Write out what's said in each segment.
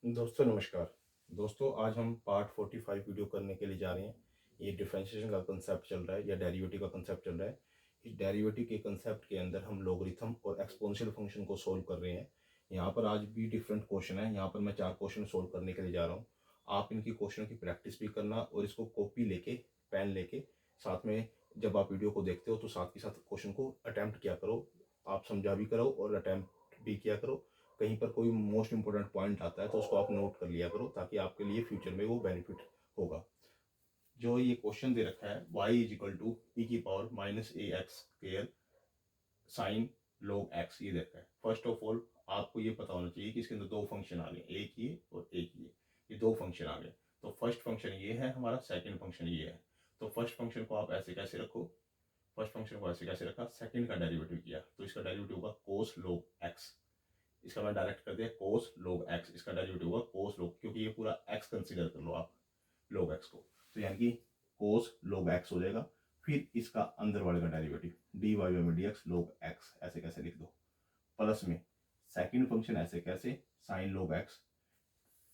दोस्तों नमस्कार। दोस्तों आज हम पार्ट 45 वीडियो करने के लिए जा रहे हैं। ये डिफरेंशिएशन का कंसेप्ट चल रहा है या डेरिवेटिव का कंसेप्ट चल रहा है। इस डेरिवेटिव के कंसेप्ट के अंदर हम लॉगरिथम और एक्सपोनेंशियल फंक्शन को सोल्व कर रहे हैं। यहाँ पर आज भी डिफरेंट क्वेश्चन है। यहाँ पर मैं 4 क्वेश्चन सोल्व करने के लिए जा रहा हूँ। आप इनकी क्वेश्चन की प्रैक्टिस भी करना और इसको कॉपी लेके पेन लेके साथ में जब आप वीडियो को देखते हो तो साथ के साथ क्वेश्चन को अटैम्प्ट किया करो। आप समझा भी करो और अटैम्प्ट भी किया करो। कहीं पर कोई मोस्ट इंपॉर्टेंट पॉइंट आता है तो उसको आप नोट कर लिया करो ताकि आपके लिए फ्यूचर में वो बेनिफिट होगा। जो ये क्वेश्चन दे रखा है y is equal to e की power minus a x square sine log x, ये देखा है। फर्स्ट ऑफ ऑल आपको ये पता होना चाहिए कि इसके अंदर दो फंक्शन आ गए, एक ये और एक ये दो फंक्शन आ गए। तो फर्स्ट फंक्शन ये है हमारा, सेकंड फंक्शन ये है। तो फर्स्ट फंक्शन को आप ऐसे कैसे रखो, फर्स्ट फंक्शन को ऐसे कैसे रखा, सेकंड का डेरिवेटिव किया तो इसका डेरिवेटिव होगा cos log x। इसका मैं डायरेक्ट कर दिया cos log x, इसका डेरिवेटिव होगा cos log, क्योंकि ये पूरा x कंसीडर कर लो आप log x को, तो यानी कि cos log x हो जाएगा। फिर इसका अंदर वाले का डेरिवेटिव dy बाई में dx log x, ऐसे कैसे लिख दो। प्लस में सेकंड फंक्शन ऐसे कैसे, sin log x।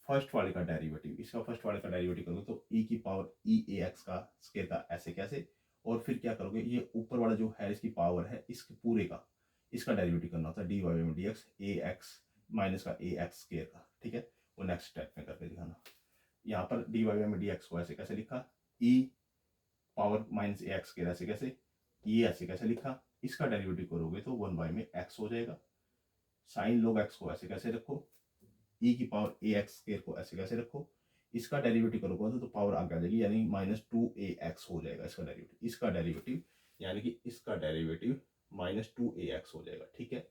फर्स्ट वाले का डेरिवेटिव, इसका फर्स्ट वाले का डेरिवेटिव करोगे तो e की पावर e a x का स्क्वायर का ऐसे कैसे। और फिर क्या करोगे, ये ऊपर वाला जो है इसकी पावर है इसके पूरे का, इसका डेरिवेटिव करना होता है dy बाई में dx a x माइनस का a x स्क्वायर का। ठीक है, वो नेक्स्ट स्टेप में करके दिखाना। यहाँ पर dy बाई में dx को ऐसे कैसे लिखा, e power minus a x square ऐसे कैसे, ये ऐसे कैसे लिखा। इसका डेरिवेटिव करोगे तो 1 बाई में x हो जाएगा। साइन log x को ऐसे कैसे रखो, e की पावर ए एक्स स्क्वायर को ऐसे कैसे रखो। इसका डेरिवेटिव करोगे तो पावर आगे आ जाएगी, यानी माइनस 2ax हो जाएगा इसका डेरिवेटिव। इसका डेरिवेटिव यानी कि इसका डेरिवेटिव माइनस 2ax हो जाएगा। ठीक है,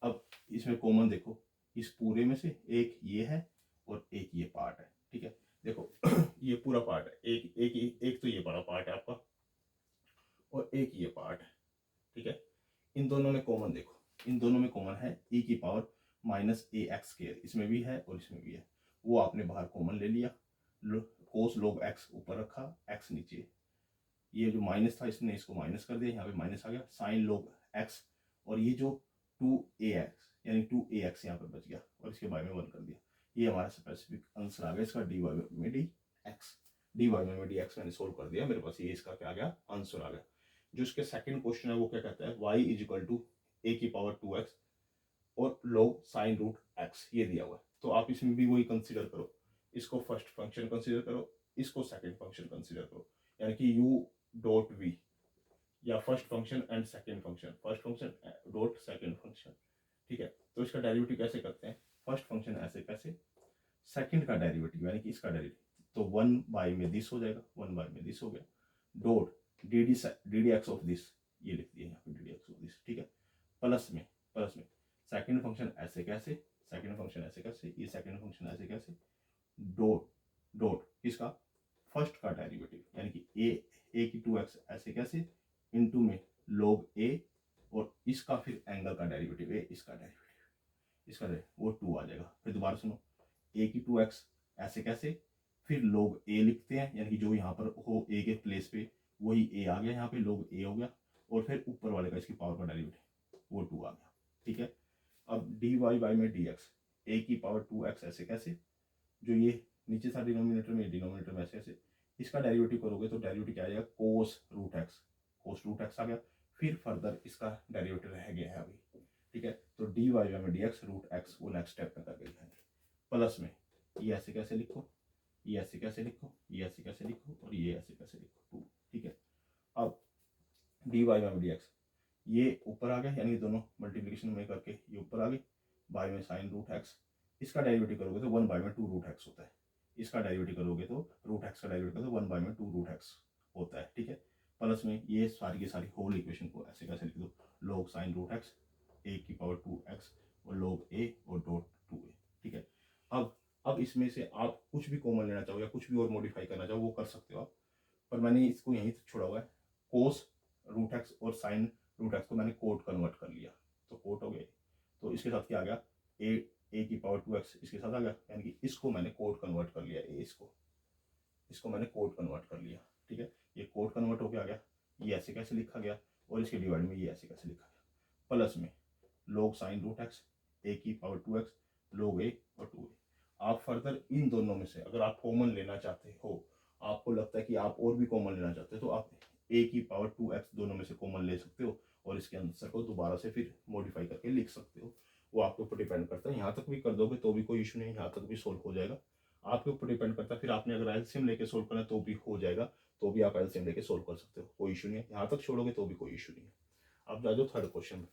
अब इसमें कॉमन देखो, इस पूरे में से एक ये है और एक ये पार्ट है। ठीक है, देखो ये पूरा पार्ट है, एक तो ये बड़ा पार्ट है आपका और एक ये पार्ट है। ठीक है, इन दोनों में कॉमन देखो, इन दोनों में कॉमन है e की power minus a x square, इसमें भी है और इसमें भी है। वो आपने बाहर कॉमन ले लिया, कोस log x ऊपर रखा, x नीचे। ये जो माइनस था इसने इसको माइनस कर दिया, यहाँ पे माइनस आ गया साइन log x। और ये जो 2ax यानी 2ax यहाँ पर बच गया और इसके बारे में 1 कर दिया। ये हमारा स्पेसिफिक आंसर आ गया इसका dy में dx। dy में dx मैंने सोल्व कर दिया, मेरे पास ये इसका क्या आ गया, आंसर आ गया। जो इसके सेकंड क्वेश्चन है वो क्या कहता है, y इज इक्वल टू ए की पावर 2x और log साइन रूट x, ये दिया हुआ है। तो आप इसमें भी वही कंसीडर करो, इसको फर्स्ट फंक्शन कंसीडर करो, इसको सेकंड फंक्शन कंसीडर करो, यानी कि u डॉट v या first function and second function, first function dot second function. ठीक है, तो इसका डेरिवेटिव कैसे करते हैं, फर्स्ट फंक्शन ऐसे कैसे, सेकंड का डेरिवेटिव यानी कि इसका डेरिवेटिव तो 1 बाई में दिस हो जाएगा, 1 बाई में दिस हो गया, dot D D x of this, ये लिख दिया यहाँ पे D D x of this. ठीक है, प्लस में सेकंड फंक्शन ऐसे कैसे, सेकंड फंक्शन ऐसे कैसे, ये सेकंड फंक्शन ऐसे कैसे, डॉट डॉट इसका फर्स्ट का डेरिवेटिव यानी कि ए की 2x ऐसे कैसे, इनटू में log a और इसका फिर एंगल का डेरिवेटिव ए, इसका डेरिवेटिव इसका वो 2 आ जाएगा। फिर दोबारा सुनो, ए की 2x ऐसे कैसे, फिर log a लिखते हैं यानी कि जो यहाँ पर हो a के प्लेस पे वही a आ गया, यहाँ पे log a हो गया और फिर ऊपर वाले का इसकी पावर का डेरिवेटिव वो 2 आ गया। ठीक है, अब dy बाई में dx a की पावर 2x ऐसे कैसे, जो ये नीचे था डिनोमिनेटर में, डिनोमिनेटर में ऐसे ऐसे, इसका डेरिवेटिव करोगे तो डेरिवेटिव क्या आ जाएगा, कोस रूट एक्स आ गया। फिर फर्दर इसका डेरिवेटिव रह गया है अभी। ठीक है, तो dy बाई में dx रूट एक्स वो नेक्स्ट स्टेप में करके दिखाएंगे। प्लस में ये ऐसे कैसे लिखो, ये ऐसे कैसे लिखो, ये ऐसे कैसे लिखो और ये ऐसे कैसे लिखो 2। ठीक है, अब dy बाई में dx ये ऊपर आ गया, यानी दोनों मल्टीप्लिकेशन में करके ये ऊपर आ गई, बाई में साइन रूट एक्स। इसका डेरिवेटिव करोगे तो 1 बाई में 2 रूट एक्स होता है। इसका डेरिवेटिव करोगे तो रूट एक्स का डेरिवेटिव करोगे तो 1 बाई में 2 रूट एक्स होता है। ठीक है, प्लस में ये सारी की सारी होल इक्वेशन को ऐसे कैसे लिख दो, log साइन रूट एक्स ए की पावर 2x और log a और डॉट 2a। ठीक है, अब इसमें से आप कुछ भी कॉमन लेना चाहो या कुछ भी और मॉडिफाई करना चाहो वो कर सकते हो आप, पर मैंने इसको यहीं से छोड़ा हुआ है। कोस रूट एक्स और साइन रूट एक्स को मैंने कोट कन्वर्ट कर लिया, तो कोट हो गया। तो इसके साथ क्या आ गया, ए की पावर 2x इसके साथ आ गया, यानी कि इसको मैंने कोट कन्वर्ट कर लिया, इसको मैंने कोट कन्वर्ट कर लिया। ठीक है, ये कोट कन्वर्ट होकर आ गया, ये ऐसे कैसे लिखा गया और इसके डिवाइड में ये ऐसे कैसे लिखा गया। प्लस में log साइन रूट एक्स ए की पावर 2x log a और 2a। आप फर्दर इन दोनों में से अगर आप कॉमन लेना चाहते हो, आपको लगता है कि आप और भी कॉमन लेना चाहते हो, तो आप a की पावर 2x दोनों में से कॉमन ले सकते हो और इसके आंसर को दोबारा से फिर मॉडिफाई करके लिख सकते हो। वो आपके ऊपर डिपेंड करता है। यहाँ तक भी कर दोगे तो भी कोई इशू नहीं, यहाँ तक भी सोल्व हो जाएगा, आपके ऊपर डिपेंड करता है। फिर आपने अगर एलसीएम लेके सोल्व करना है तो भी हो जाएगा, तो भी आप एलसीएम लेके सोल्व कर सकते हो, कोई इशू नहीं है। यहाँ तक छोड़ोगे तो भी कोई इशू नहीं है। अब जा जाओ थर्ड क्वेश्चन में।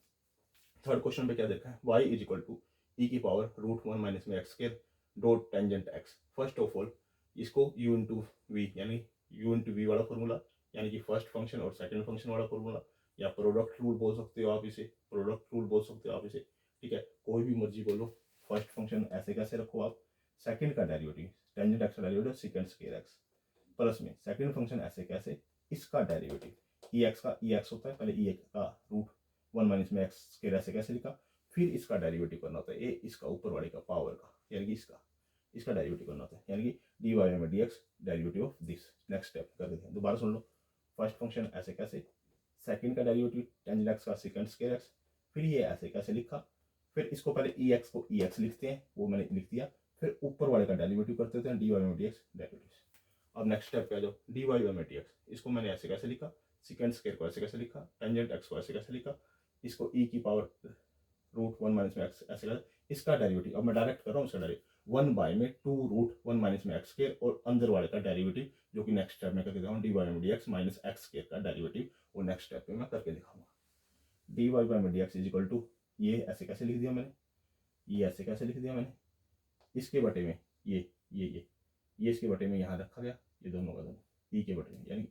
थर्ड क्वेश्चन पे क्या देखा है, y is equal to e की पावर रूट वन माइनस में x square dot tangent x. First of all इसको u इंटू वी यानी u इंटू वी वाला फॉर्मूला, यानी कि फर्स्ट फंक्शन और सेकंड फंक्शन वाला फॉर्मूला, या प्रोडक्ट रूल बोल सकते हो आप इसे, प्रोडक्ट रूल बोल सकते हो आप इसे, ठीक है, कोई भी मर्जी बोलो। फर्स्ट फंक्शन ऐसे कैसे रखो आप, सेकंड का डेरिवेटिव टेंजेंट एक्स का derivative second square x, plus में सेकंड फंक्शन ऐसे कैसे, इसका डेरिवेटिव ई एक्स का ई एक्स होता है, पहले ई एक्स का रूट वन माइनस में एक्स स्क्वायर ऐसे कैसे लिखा, फिर इसका डेरिवेटिव करना होता है ए इसका ऊपर वाले का पावर का, यानी कि इसका डेरिवेटिव करना होता है, यानी कि डी वाई में d x derivative of this. Next step कर देते हैं, दोबारा सुन लो। फर्स्ट फंक्शन ऐसे कैसे, सेकंड का डेरिवेटिव टेंजेंट एक्स का सेकंड स्क्वायर एक्स, फिर ये ऐसे कैसे लिखा, फिर इसको पहले ई एक्स को ई एक्स लिखते हैं, वो मैंने लिख दिया, फिर ऊपर वाले का डेरिवेटिव करते होते हैं डी वाई में डी एक्स डेरिवेटिव। अब नेक्स्ट स्टेप पे आ जाओ, डी वाई बाई में डी एक्स, इसको मैंने ऐसे कैसे लिखा, सेकंड स्क्वायर को ऐसे कैसे लिखा, टेंजेंट एक्स को ऐसे कैसे लिखा, इसको ई की पावर रूट वन माइनस में एक्स ऐसे कैसे, इसका डेरिवेटिव अब मैं डायरेक्ट कर रहा हूँ, इसका डेरिवेटिव वन बाय में टू रूट वन माइनस में एक्स स्क्वायर और अंदर वाले का डेरिवेटिव जो कि नेक्स्ट स्टेप में करके दिखाऊंगा डी वाई में d x minus x square का डेरिवेटिव, वो नेक्स्ट स्टेप पे मैं करके दिखाऊंगा। डी वाई बाई में d x is equal to, ये ऐसे कैसे लिख दिया मैंने, ये ऐसे कैसे लिख दिया मैंने, इसके बटे में ये इसके बटे में यहाँ रखा गया, ये दोनों का दोनों ई के बटे में, यानी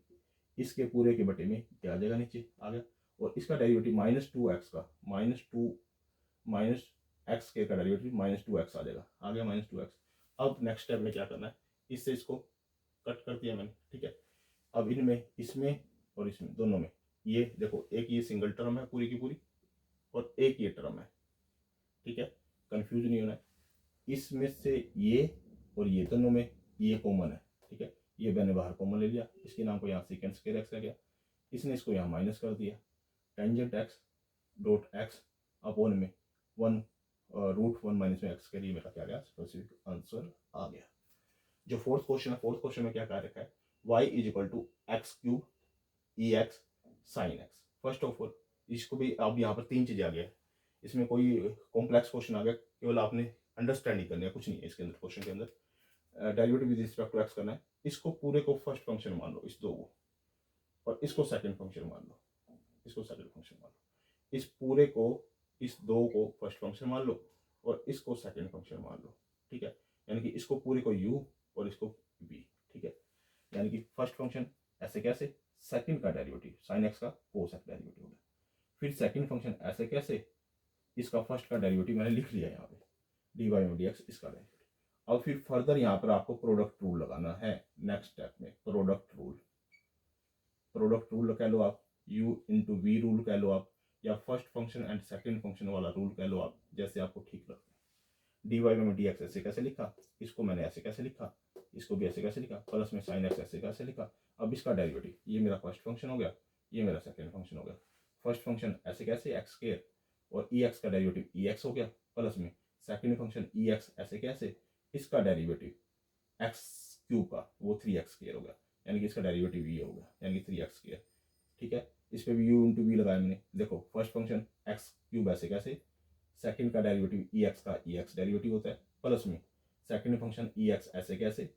इसके पूरे के बटे में क्या आ जाएगा, नीचे आ गया, और इसका डेरिवेटिव माइनस टू एक्स का माइनस एक्स के का डेरिवेटिव माइनस टू एक्स आ जाएगा, आ गया माइनस टू एक्स। अब नेक्स्ट स्टेप में क्या करना है, इससे इसको कट कर दिया मैंने, ठीक है। अब इनमें इसमें और इसमें दोनों में ये देखो, एक ये सिंगल टर्म है पूरी की पूरी और एक ये टर्म है, ठीक है, कंफ्यूज नहीं होना है। इसमें से ये और ये दोनों में ये कॉमन है, ठीक है, ये मैंने बाहर कॉमन ले लिया, इसके नाम को यहाँ सेकेंड स्क्वायर एक्स आ गया, इसने इसको यहाँ माइनस कर दिया, tangent x dot x upon में वन रूट वन माइनस में एक्स के लिए मेरा क्या गया, स्पेसिफिक आंसर आ गया। जो फोर्थ क्वेश्चन है, फोर्थ क्वेश्चन में क्या कहा रखा है, y इज इक्वल टू x cube e x sine x. First of all इसको भी अब यहाँ पर तीन चीजें आ गया, इसमें कोई कॉम्प्लेक्स क्वेश्चन आ गया, केवल आपने अंडरस्टैंडिंग करनी है, कुछ नहीं है इसके अंदर, क्वेश्चन के अंदर derivative with respect to x करना है। इसको पूरे को फर्स्ट फंक्शन मान लो, इस दो को, और इसको सेकंड फंक्शन मान लो, इसको सेकंड फंक्शन मान लो, इस पूरे को, इस दो को फर्स्ट फंक्शन मान लो और इसको सेकंड फंक्शन मान लो, ठीक है, यानी कि इसको पूरे को u और इसको v, ठीक है, यानी कि फर्स्ट फंक्शन ऐसे कैसे, सेकंड का डेरिवेटिव साइन एक्स का कोसेक डेरिवेटिव होगा, फिर सेकंड फंक्शन ऐसे कैसे, इसका फर्स्ट का डेरिवेटिव मैंने लिख लिया यहाँ पे डी वाई में डी एक्स इसका डेरिवेटिव। अब फिर फर्दर यहाँ पर आपको प्रोडक्ट रूल लगाना है, नेक्स्ट स्टेप में प्रोडक्ट रूल कह लो आप, u इंटू वी रूल कह लो आप, या first function and second function वाला रूल कह लो आप, जैसे आपको ठीक लगता है। डी वाई में डी एक्स ऐसे कैसे लिखा, इसको मैंने ऐसे कैसे लिखा, इसको भी ऐसे कैसे लिखा, प्लस में साइन एक्स ऐसे कैसे लिखा। अब इसका डेरिवेटिव, ये मेरा फर्स्ट फंक्शन हो गया, ये मेरा सेकंड फंक्शन हो गया। फर्स्ट फंक्शन ऐसे कैसे एक्स स्क्वायर और ई एक्स का डेरिवेटिव ई एक्स हो गया, प्लस में सेकंड फंक्शन ई एक्स ऐसे कैसे, इसका डेरिवेटिव एक्स क्यूब का वो थ्री एक्स स्क्वायर हो गया, यानी कि इसका डेरिवेटिव ये हो गया, यानी कि थ्री एक्स स्क्वायर, ठीक है। इस पे भी u इंटू वी लगाया मैंने, देखो फर्स्ट फंक्शन एक्स क्यूब ऐसे कैसे, सेकंड का डेरिवेटिव ई एक्स का ई एक्स डेरिवेटिव होता है, प्लस में सेकंड फंक्शन ई एक्स ऐसे कैसे,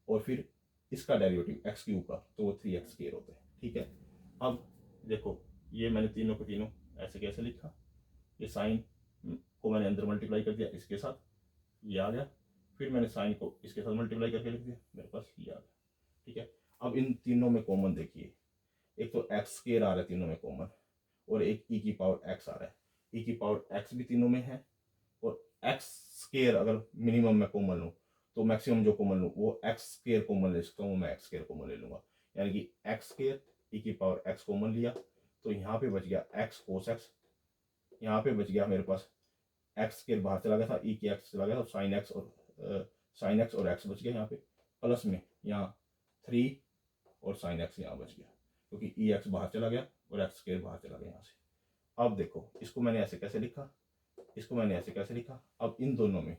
और फिर इसका डेरिवेटिव एक्स क्यूब का, तो वो थ्री एक्स स्क्वायर होता है, ठीक है। अब देखो ये मैंने तीनों को तीनों ऐसे कैसे लिखा, ये साइन को मैंने अंदर मल्टीप्लाई कर दिया इसके साथ, ये आ गया, फिर मैंने साइन को इसके साथ मल्टीप्लाई करके लिख दिया, मेरे पास ये आ गया, ठीक है। अब इन तीनों में कॉमन देखिए, एक तो एक्स स्क्वायर आ रहा है तीनों में कॉमन, और एक ई की पावर एक्स आ रहा है, ई की पावर एक्स भी तीनों में है, और एक्स स्क्वायर अगर मिनिमम मैं कॉमन लूँ तो मैक्सिमम जो कॉमन लूँ वो एक्स स्क्वायर कॉमन ले सकता हूँ, मैं एक्स स्क्वायर कॉमन ले लूँगा, यानी कि एक्स स्क्वायर ई की पावर एक्स कॉमन लिया, तो यहाँ पे बच गया एक्स कोस एक्स, यहाँ पे बच गया मेरे पास एक्स स्क्वायर बाहर चला गया था, ई की एक्स चला गया था, साइन एक्स और एक्स बच गया यहाँ पे, प्लस में यहाँ थ्री और साइन एक्स यहाँ बच गया, क्योंकि ई एक्स बाहर चला गया और एक्स स्क्वायर बाहर चला गया यहाँ से। अब देखो इसको मैंने ऐसे कैसे लिखा, इसको मैंने ऐसे कैसे लिखा, अब इन दोनों में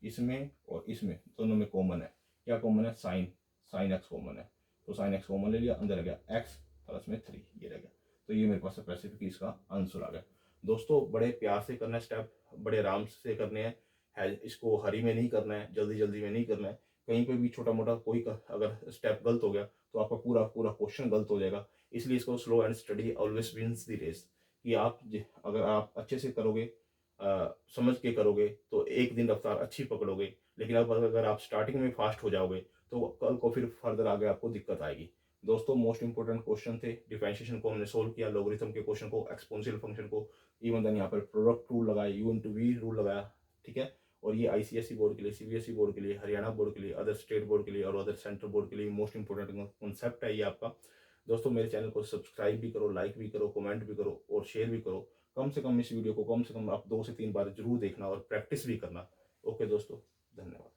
इसमें और इसमें दोनों में कॉमन है। क्या कॉमन है? साइन एक्स कॉमन है, तो साइन एक्स कॉमन ले लिया, अंदर आ गया एक्स प्लस में 3, ये रह गया। तो ये मेरे पास स्पेसिफिक इसका आंसर आ गया। दोस्तों बड़े प्यार से करना है स्टेप, बड़े आराम से करने हैं, इसको हरी में नहीं करना है, जल्दी जल्दी में नहीं करना है। कहीं पे भी छोटा मोटा कोई अगर स्टेप गलत हो गया तो आपका पूरा पूरा क्वेश्चन गलत हो जाएगा। इसलिए इसको slow and steady always wins the race, कि अगर आप अच्छे से करोगे, समझ के करोगे तो एक दिन रफ्तार अच्छी पकड़ोगे। लेकिन अब अगर आप स्टार्टिंग में फास्ट हो जाओगे तो कल को फिर फर्दर आगे आपको दिक्कत आएगी। दोस्तों मोस्ट इंपॉर्टेंट क्वेश्चन थे, डिफरेंशिएशन को हमने सोल्व किया, लॉगरिथम के क्वेश्चन को, एक्सपोनेंशियल फंक्शन को, इवन देन यहाँ पर प्रोडक्ट रूल लगाया, यू इंटू वी रूल लगाया, ठीक है। और ये आईसीएसई बोर्ड के लिए, सीबीएसई बोर्ड के लिए, हरियाणा बोर्ड के लिए, अदर स्टेट बोर्ड के लिए और अदर सेंट्रल बोर्ड के लिए मोस्ट इंपॉर्टेंट कॉन्सेप्ट है ये आपका। दोस्तों मेरे चैनल को सब्सक्राइब भी करो, लाइक भी करो, कमेंट भी करो और शेयर भी करो। कम से कम इस वीडियो को कम से कम आप 2 से 3 बार जरूर देखना और प्रैक्टिस भी करना। ओके दोस्तों, धन्यवाद।